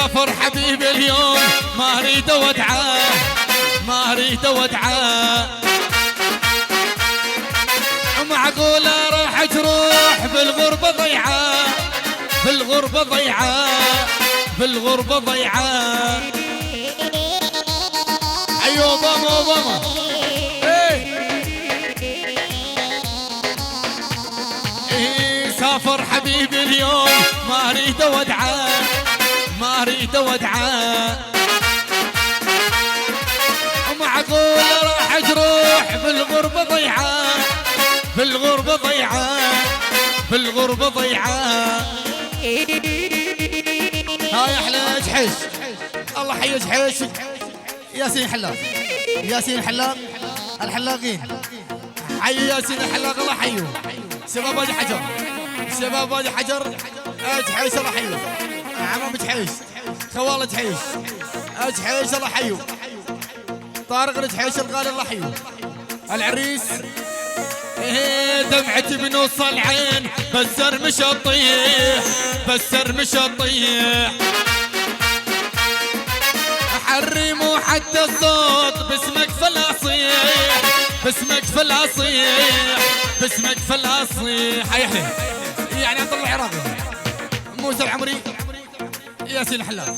سافر حبيبي اليوم ما اريد ودعه ما اريد ودعه معقوله راح تروح بالغربه ضيعه بالغربه ضيعه بالغربه ضيعه. ايوه اوباما اوباما سافر حبيبي اليوم ما اريد ودعه ما اريد ودعه معقوله راح تروح بالغربه ضيعه بالغربه ضيعه بالغربه ضيعه. هاي احلى جحش الله حي جحش ياسين حلاق ياسين حلاق الحلاقين حي ياسين الحلاق الله حيو شباب وادي حجر شباب وادي حجر جحيش الله حيو عمام جحيش خوالة جحيش جحيش الله حيو طارق الجحيش الغالي الله حيو العريس دمعتي بنص العين بسر مش اطيح بسر مش اطيح حرموا حتى الصوت باسمك فلاصيح باسمك فلاصيح باسمك فلاصيح. هاي احلى يعني عبد الله العراقي موسى العمري ياسين الحلاق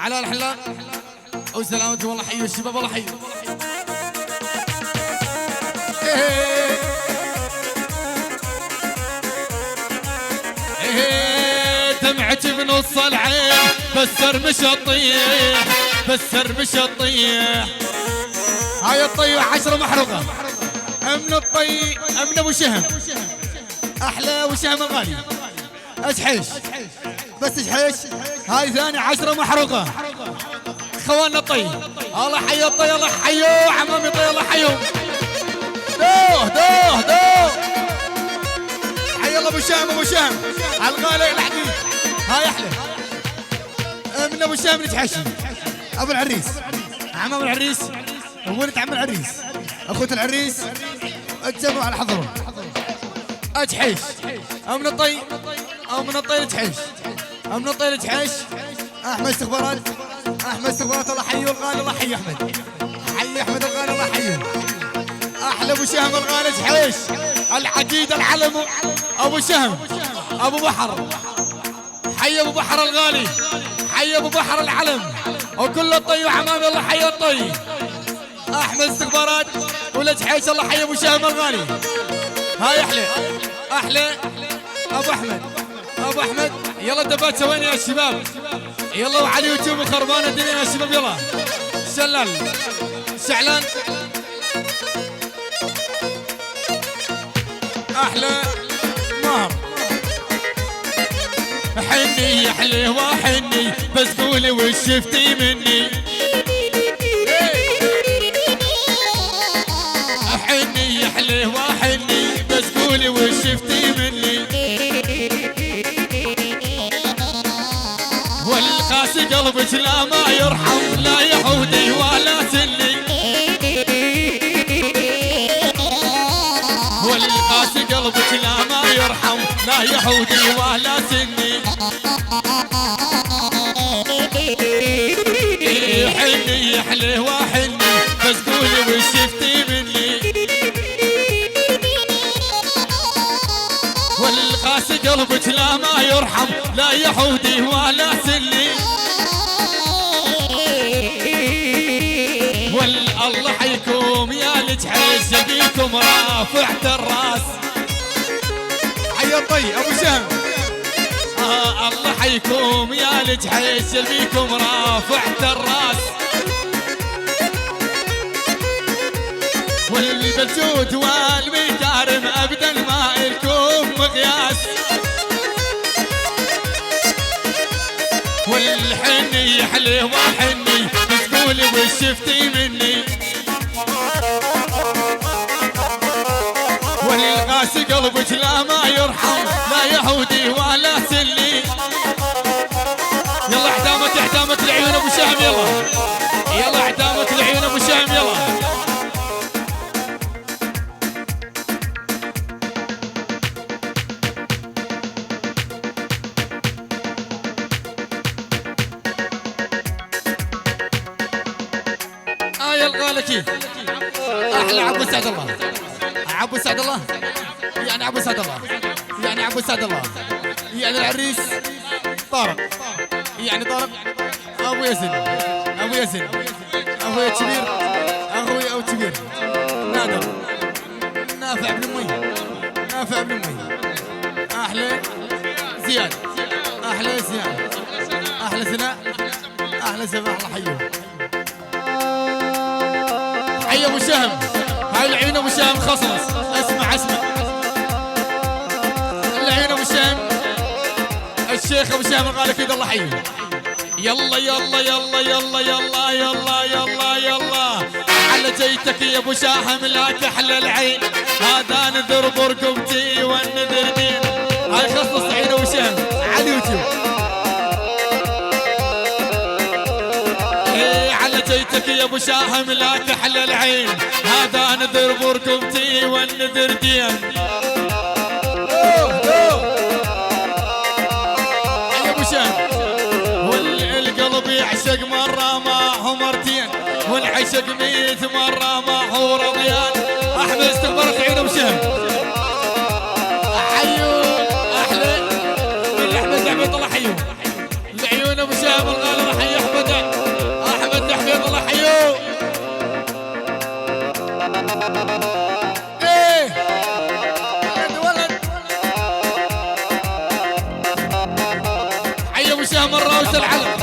على الحلاق وسلامتكم والله حيوا الشباب والله حيوا. دمعتي بنص العين بسر مش اطيح بسر مش اطيح. هاي الطي 10 محروقه امن الطي امن ابو شهم احلى وشهم الغالي اجحيش بس اجحيش. هاي ثاني 10 محروقه خواننا الطي الله حي الطي الله حيو عمامي الطي الله حيو دوه دوه دوه حي الله ابو شهم ابو شهم على الغالي الحديد. هاي احلى من ابو شهم نتحشي ابو العريس عمام العريس وولد عم العريس اخوة العريس اتجمعوا على حضره اجحيش او من الطي او من الطي تحيش او من الطي تحيش. احمد استخبارات احمد استخبارات الله حيو الغالي الله حي احمد حي احمد الغالي الله حيو احلى ابو شهم الغالي تحيش العقيد العلم ابو شهم ابو بحر حي ابو بحر الغالي حي ابو بحر العلم وكل الطي وعمامي الله حي الطي. احمد استخبارات ولد حيش الله حي ابو شهم الغالي. هاي احلى احلى ابو احمد ابو احمد يلا دبات وين يا شباب يلا وعلى اليوتيوب خربانه الدنيا يا شباب يلا شلال شعلان احلى مهر حني يا حلوه حني بس قولي وش شفتي مني حني يا حلوه حني بس قولي وش شفتي مني والقاسي قلبك لا ما يرحم لا يحودي ولا سني والقاسي قلبك لا ما يرحم لا يحودي ولا سني حني يا حلوه حني بس قولي وش شفتي مني والقاسي قلبك لا ما يرحم لا يحودي ولا سني والله حيكم يا لجحيش بيكم رافعت الراس حي الطي ابو شهم الله حيكم يا لجحيش بيكم رافعت الراس والبلجود والمكارم ابدا ما لكم مقياس والحني حلوه حني بس قولي وش شفتي مني والقاسي قلبك لا ما يرحم لا يهودي ولا سلي. يلا احدامة العيون ابو شهم يلا يلا احدامة العيون ابو شهم يلا ولا كيف؟ احلى عبو سعد الله، عبو سعد الله، يعني عبو سعد الله، يعني عبو سعد الله، يعني العريس طارق، يعني طارق ابو ياسين، ابو ياسين، اخوي الكبير، اخوي او كبير نادر، نافع بن امي، نافع بن امي، احلى زياد، احلى زياد، احلى سناء، احلى سماح، الله حيو، حي ابو شهم، هاي العيون ابو شهم خصص، اسمع اسمع، العيون ابو شهم، الشيخ ابو شهم قال اكيد الله حيو، يلا يلا يلا يلا يلا يلا يلا يلا على جيتك يا ابو شاهم لك احلى العين، هذا نذر برقبتي والنذر دين، هاي خصص عين ابو شاهم على اليوتيوب. ايه على جيتك يا ابو شاهم لك احلى العين، هذا نذر برقبتي والنذر دين. يا ابو شاهم والقلب يعشق مرة ما هو مرتين، والعشق 100 مرة ما هو رضيان. احمد استغفرت عين ابو شهم، حيو احلى من احمد حميد الله حيو، العيون ابو شهم الغالي راح حي احمد، احمد حميد الله حيو. ايه ولد حي ابو شهم الراوس العلم.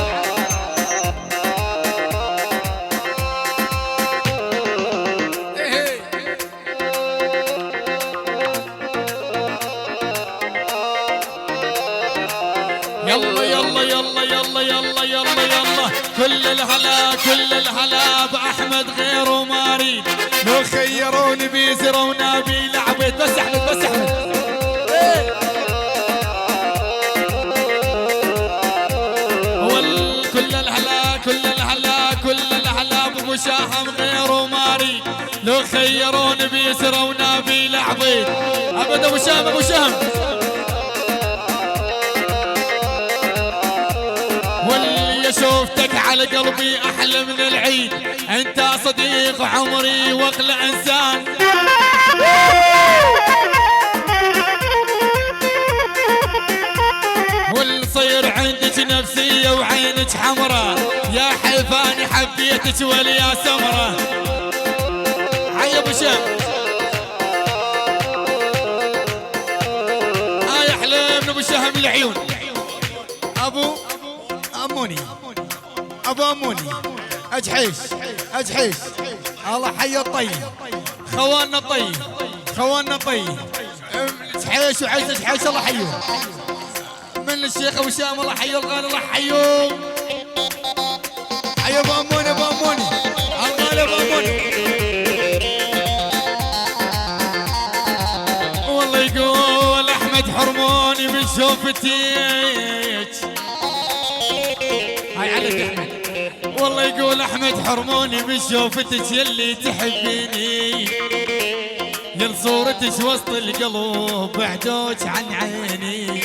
يلا يلا يلا يلا يلا يلا يلا كل الهلا كل الهلا باحمد غيره ما اريد، لو خيروني بيزر ونبيل عبيد. بس احمد بس احمد كل الهلا كل الهلا كل الهلا بابو شاهم غيره ما اريد، لو خيروني بيزر ونبيل عبيد. ابد ابو شاهم ابو شاهم شوفتك على قلبي احلى من العيد، انت صديق عمري واغلى انسان. والصير عندك نفسيه وعينك حمراء، يا حيفاني حبيتك واليا سمره. حي ابو شام يا احلى من ابو شهم العيون، ابو اموني، ابو اموني اجحيش اجحيش، الله حي الطيب، خواننا الطيب، خواننا الطيب، اجحيش وعيش اجحيش الله حيوه، من الشيخ ابو شام الله حيو الغالي الله حيوه. حي ابو اموني ابو اموني الغالي ابو اموني. والله يقول احمد حرموني من شوفتيك، هاي عليك احمد. والله يقول احمد حرموني من شوفتك يلي تحبيني، يل صورتك وسط القلوب بعدوك عن عيني.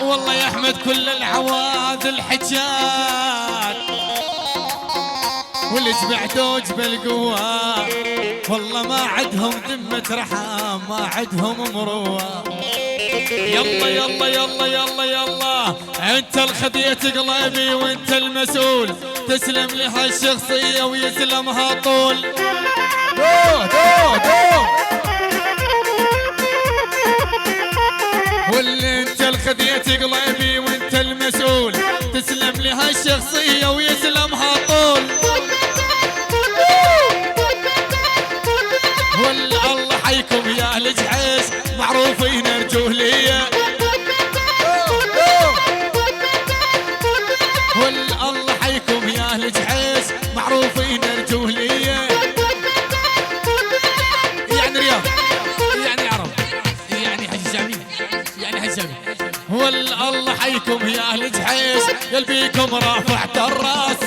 والله يا احمد كل العواذل حجات، واللي بعدوك بالقوة والله ما عدهم ذمة رحم، ما عدهم مروة. يلا يلا يلا يلا يلا انت الخديت قلبي وانت المسؤول، تسلم لي هالشخصية ويسلمها طول. دو دو دو واللي انت الخديت قلبي وانت المسؤول، تسلم لي هالشخصية ويسلمها طول. والله حيكم يا اهل جحيش معروفين رجولية، والله حيكم يا اهل جحيش معروفين رجولية. يعني رياض يعني عرب يعني حج جامي يعني حج جامي. والله حيكم يا اهل جحيش قلبيكم رافع الراس.